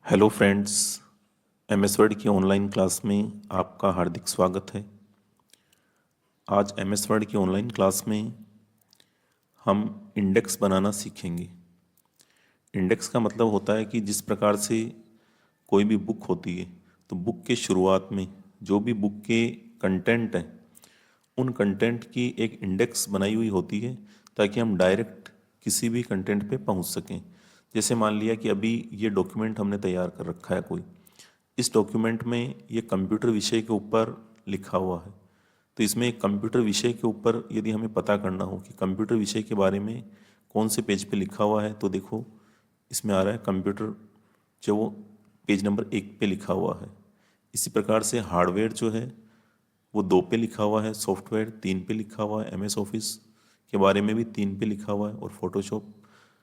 Hello friends, MS word की online class में आपका हार्दिक स्वागत है। आज एमएस वर्ड की ऑनलाइन क्लास में हम इंडेक्स बनाना सीखेंगे। इंडेक्स का मतलब होता है कि जिस प्रकार से कोई भी बुक होती है तो बुक के शुरुआत में जो भी बुक के कंटेंट हैं उन कंटेंट की एक इंडेक्स बनाई हुई होती है ताकि हम डायरेक्ट किसी भी कंटेंट पे पहुंच सकें। जैसे मान लिया कि अभी ये डॉक्यूमेंट हमने तैयार कर रखा है कोई, इस डॉक्यूमेंट में ये कंप्यूटर विषय के ऊपर लिखा हुआ है, तो इसमें एक कंप्यूटर विषय के ऊपर यदि हमें पता करना हो कि कंप्यूटर विषय के बारे में कौन से पेज पे लिखा हुआ है, तो देखो इसमें आ रहा है कंप्यूटर, जो वो पेज नंबर 1 पे लिखा हुआ है। इसी प्रकार से हार्डवेयर जो है वो 2 पे लिखा हुआ है, सॉफ्टवेयर 3 पे लिखा हुआ है, एमएस ऑफिस के बारे में भी 3 पे लिखा हुआ है और फोटोशॉप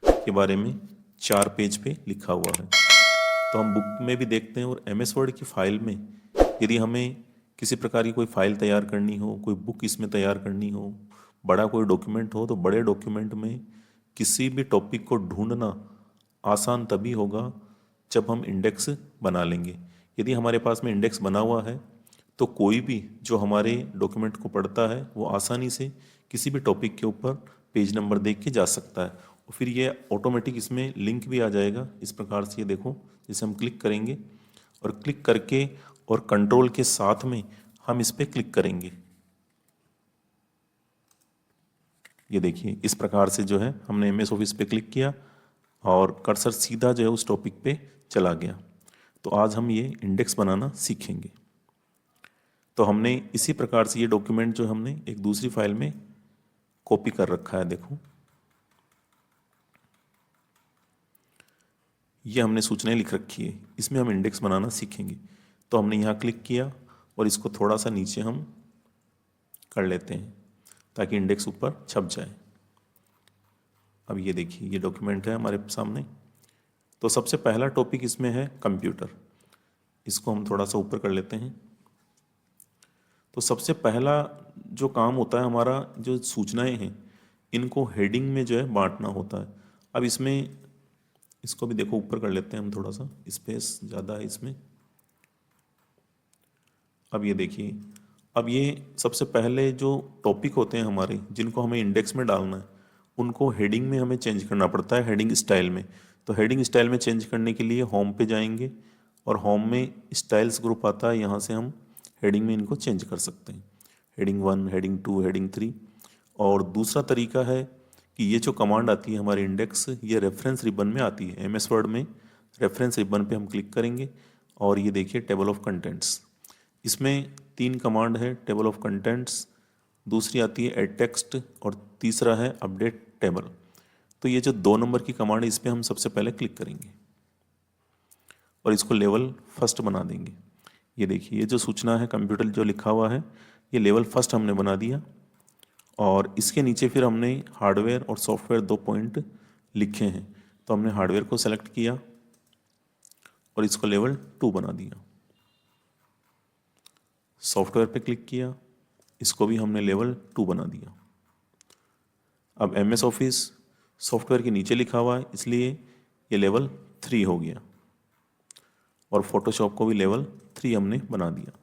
के बारे में 4 पेज पे लिखा हुआ है। तो हम बुक में भी देखते हैं। और एमएस वर्ड की फाइल में यदि हमें किसी प्रकार की कोई फाइल तैयार करनी हो, कोई बुक इसमें तैयार करनी हो, बड़ा कोई डॉक्यूमेंट हो, तो बड़े डॉक्यूमेंट में किसी भी टॉपिक को ढूंढना आसान तभी होगा जब हम इंडेक्स बना लेंगे। यदि हमारे पास में इंडेक्स बना हुआ है तो कोई भी जो हमारे डॉक्यूमेंट को पढ़ता है वो आसानी से किसी भी टॉपिक के ऊपर पेज नंबर देख के जा सकता है और फिर ये ऑटोमेटिक इसमें लिंक भी आ जाएगा। इस प्रकार से ये देखो, जैसे हम क्लिक करेंगे और क्लिक करके और कंट्रोल के साथ में हम इस पर क्लिक करेंगे, ये देखिए इस प्रकार से जो है हमने एमएस ऑफिस पे क्लिक किया और कर्सर सीधा जो है उस टॉपिक पे चला गया। तो आज हम ये इंडेक्स बनाना सीखेंगे। तो हमने इसी प्रकार से ये डॉक्यूमेंट जो हमने एक दूसरी फाइल में कॉपी कर रखा है, देखो ये हमने सूचनाएं लिख रखी है, इसमें हम इंडेक्स बनाना सीखेंगे। तो हमने यहाँ क्लिक किया और इसको थोड़ा सा नीचे हम कर लेते हैं ताकि इंडेक्स ऊपर छप जाए। अब ये देखिए ये डॉक्यूमेंट है हमारे सामने। तो सबसे पहला टॉपिक इसमें है कंप्यूटर, इसको हम थोड़ा सा ऊपर कर लेते हैं। तो सबसे पहला जो काम होता है हमारा, जो सूचनाएं हैं इनको हेडिंग में जो है बांटना होता है। अब इसमें इसको भी देखो ऊपर कर लेते हैं हम, थोड़ा सा स्पेस ज़्यादा है इसमें। अब ये देखिए, अब ये सबसे पहले जो टॉपिक होते हैं हमारे जिनको हमें इंडेक्स में डालना है उनको हेडिंग में हमें चेंज करना पड़ता है, हेडिंग स्टाइल में। तो हेडिंग स्टाइल में चेंज करने के लिए होम पे जाएंगे और होम में स्टाइल्स ग्रुप आता है, यहाँ से हम हेडिंग में इनको चेंज कर सकते हैं, हेडिंग 1, हेडिंग 2, हेडिंग 3। और दूसरा तरीका है कि ये जो कमांड आती है हमारी इंडेक्स, ये रेफरेंस रिबन में आती है। एमएस वर्ड में रेफरेंस रिबन पे हम क्लिक करेंगे और ये देखिए टेबल ऑफ कंटेंट्स, इसमें 3 कमांड है, टेबल ऑफ कंटेंट्स, दूसरी आती है एड टेक्स्ट और तीसरा है अपडेट टेबल। तो ये जो 2 नंबर की कमांड है इस पर हम सबसे पहले क्लिक करेंगे और इसको लेवल फर्स्ट बना देंगे। ये देखिए ये जो सूचना है कंप्यूटर जो लिखा हुआ है ये लेवल फर्स्ट हमने बना दिया। और इसके नीचे फिर हमने हार्डवेयर और सॉफ्टवेयर 2 पॉइंट लिखे हैं, तो हमने हार्डवेयर को सेलेक्ट किया और इसको लेवल 2 बना दिया। सॉफ्टवेयर पे क्लिक किया, इसको भी हमने लेवल 2 बना दिया। अब एमएस ऑफिस सॉफ्टवेयर के नीचे लिखा हुआ है इसलिए ये लेवल 3 हो गया और फोटोशॉप को भी लेवल 3 हमने बना दिया।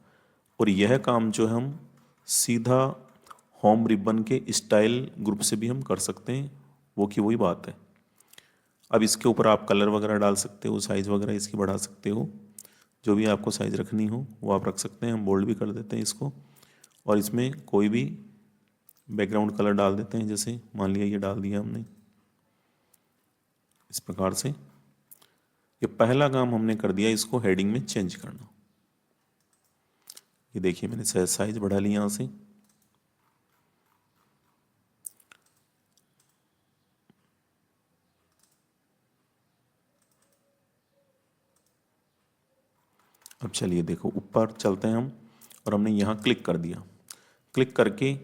और यह काम जो है हम सीधा होम रिबन के स्टाइल ग्रुप से भी हम कर सकते हैं, वो की वही बात है। अब इसके ऊपर आप कलर वगैरह डाल सकते हो, साइज़ वगैरह इसकी बढ़ा सकते हो, जो भी आपको साइज़ रखनी हो वो आप रख सकते हैं। हम बोल्ड भी कर देते हैं इसको और इसमें कोई भी बैकग्राउंड कलर डाल देते हैं, जैसे मान लिया ये डाल दिया हमने। इस प्रकार से ये पहला काम हमने कर दिया, इसको हेडिंग में चेंज करना। ये देखिए मैंने साइज बढ़ा लिया यहाँ से। अब चलिए देखो ऊपर चलते हैं हम और हमने यहाँ क्लिक कर दिया, क्लिक करके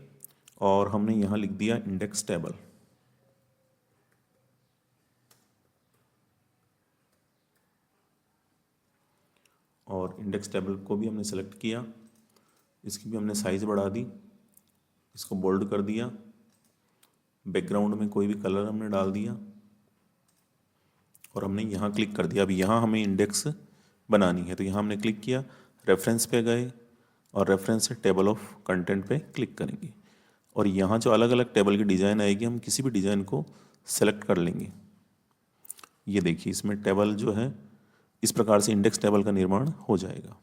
और हमने यहाँ लिख दिया इंडेक्स टेबल। और इंडेक्स टेबल को भी हमने सेलेक्ट किया, इसकी भी हमने साइज़ बढ़ा दी, इसको बोल्ड कर दिया, बैकग्राउंड में कोई भी कलर हमने डाल दिया और हमने यहाँ क्लिक कर दिया। अब यहाँ हमें इंडेक्स बनानी है। तो यहाँ हमने क्लिक किया, रेफरेंस पे गए और रेफरेंस से टेबल ऑफ कंटेंट पे क्लिक करेंगे और यहाँ जो अलग अलग टेबल की डिज़ाइन आएगी हम किसी भी डिज़ाइन को सेलेक्ट कर लेंगे। ये देखिए इसमें टेबल जो है इस प्रकार से इंडेक्स टेबल का निर्माण हो जाएगा।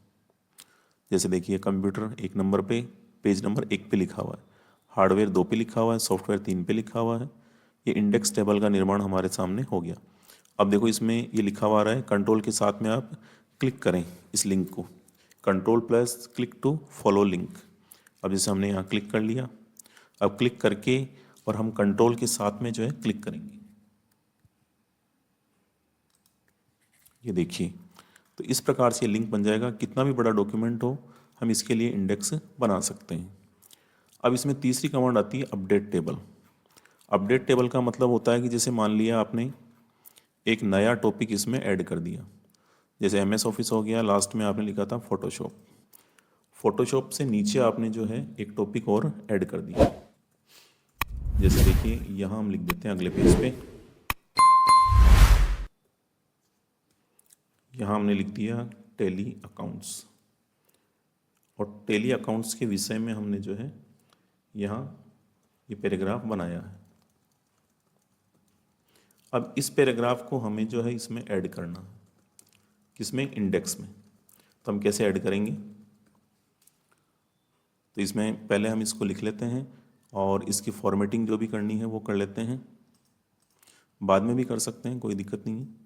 जैसे देखिए कंप्यूटर 1 नंबर पे, पेज नंबर 1 पे लिखा हुआ है, हार्डवेयर 2 पे लिखा हुआ है, सॉफ्टवेयर 3 पे लिखा हुआ है। ये इंडेक्स टेबल का निर्माण हमारे सामने हो गया। अब देखो इसमें ये लिखा हुआ आ रहा है कंट्रोल के साथ में आप क्लिक करें इस लिंक को, control plus click to follow link. अब जैसे हमने यहाँ क्लिक कर लिया, अब क्लिक करके और हम कंट्रोल के साथ में जो है क्लिक करेंगे। ये देखिए तो इस प्रकार से लिंक बन जाएगा। कितना भी बड़ा डॉक्यूमेंट हो हम इसके लिए इंडेक्स बना सकते हैं। अब इसमें तीसरी कमांड आती है अपडेट टेबल। अपडेट टेबल का मतलब होता है कि जैसे मान लिया आपने एक नया टॉपिक इसमें ऐड कर दिया, जैसे MS ऑफिस हो गया, लास्ट में आपने लिखा था फोटोशॉप, फोटोशॉप से नीचे आपने जो है एक टॉपिक और ऐड कर दिया। जैसे देखिए यहाँ हम लिख देते हैं अगले पेज पे, यहाँ हमने लिख दिया टैली अकाउंट्स और टैली अकाउंट्स के विषय में हमने जो है यहाँ ये पैराग्राफ बनाया है। अब इस पैराग्राफ को हमें जो है इसमें ऐड करना है, किसमें, इंडेक्स में। तो हम कैसे ऐड करेंगे, तो इसमें पहले हम इसको लिख लेते हैं और इसकी फॉर्मेटिंग जो भी करनी है वो कर लेते हैं, बाद में भी कर सकते हैं, कोई दिक्कत नहीं है।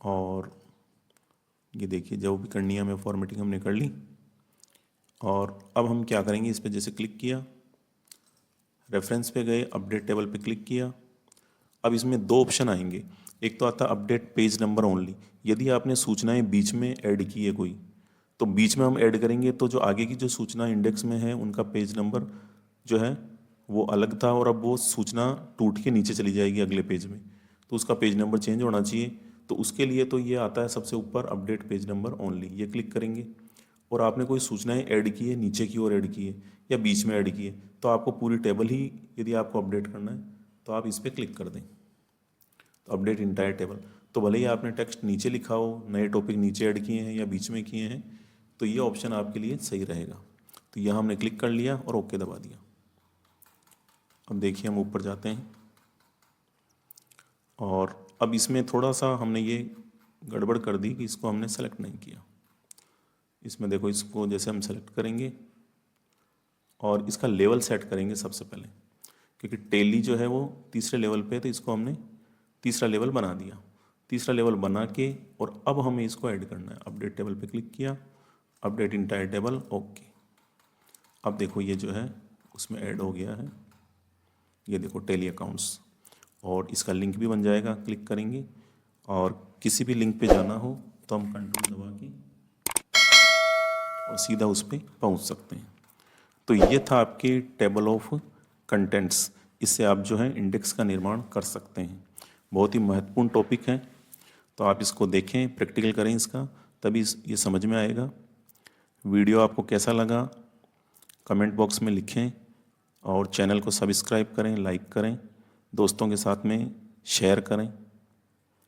और ये देखिए जो भी करनी है हमें फॉर्मेटिंग हमने कर ली। और अब हम क्या करेंगे, इस पर जैसे क्लिक किया, रेफरेंस पे गए, अपडेट टेबल पे क्लिक किया। अब इसमें 2 ऑप्शन आएंगे, एक तो आता है अपडेट पेज नंबर ओनली। यदि आपने सूचनाएं बीच में ऐड की है कोई, तो बीच में हम ऐड करेंगे तो जो आगे की जो सूचना इंडेक्स में है उनका पेज नंबर जो है वो अलग था और अब वो सूचना टूट के नीचे चली जाएगी अगले पेज में, तो उसका पेज नंबर चेंज होना चाहिए। तो उसके लिए तो ये आता है सबसे ऊपर अपडेट पेज नंबर ओनली, ये क्लिक करेंगे। और आपने कोई सूचनाएं ऐड की है, नीचे की ओर ऐड की है या बीच में ऐड की है, तो आपको पूरी टेबल ही यदि आपको अपडेट करना है तो आप इस पर क्लिक कर दें, तो अपडेट इंटायर टेबल। तो भले ही आपने टेक्स्ट नीचे लिखा हो, नए टॉपिक नीचे ऐड किए हैं या बीच में किए हैं, तो ये ऑप्शन आपके लिए सही रहेगा। तो यह हमने क्लिक कर लिया और ओके दबा दिया। अब देखिए हम ऊपर जाते हैं और अब इसमें थोड़ा सा हमने ये गड़बड़ कर दी कि इसको हमने सेलेक्ट नहीं किया। इसमें देखो इसको जैसे हम सेलेक्ट करेंगे और इसका लेवल सेट करेंगे सबसे पहले, क्योंकि टैली जो है वो तीसरे लेवल पे है, तो इसको हमने तीसरा लेवल बना दिया। तीसरा लेवल बना के और अब हमें इसको ऐड करना है। अपडेट टेबल पे क्लिक किया, अपडेट इंटायर टेबल, ओके। अब देखो ये जो है उसमें ऐड हो गया है, ये देखो टैली अकाउंट्स, और इसका लिंक भी बन जाएगा। क्लिक करेंगे और किसी भी लिंक पे जाना हो तो हम कंट्रोल दबा के और सीधा उस पर पहुँच सकते हैं। तो ये था आपके टेबल ऑफ कंटेंट्स। इससे आप जो है इंडेक्स का निर्माण कर सकते हैं। बहुत ही महत्वपूर्ण टॉपिक है, तो आप इसको देखें, प्रैक्टिकल करें इसका, तभी ये समझ में आएगा। वीडियो आपको कैसा लगा कमेंट बॉक्स में लिखें और चैनल को सब्सक्राइब करें, लाइक करें, दोस्तों के साथ में शेयर करें।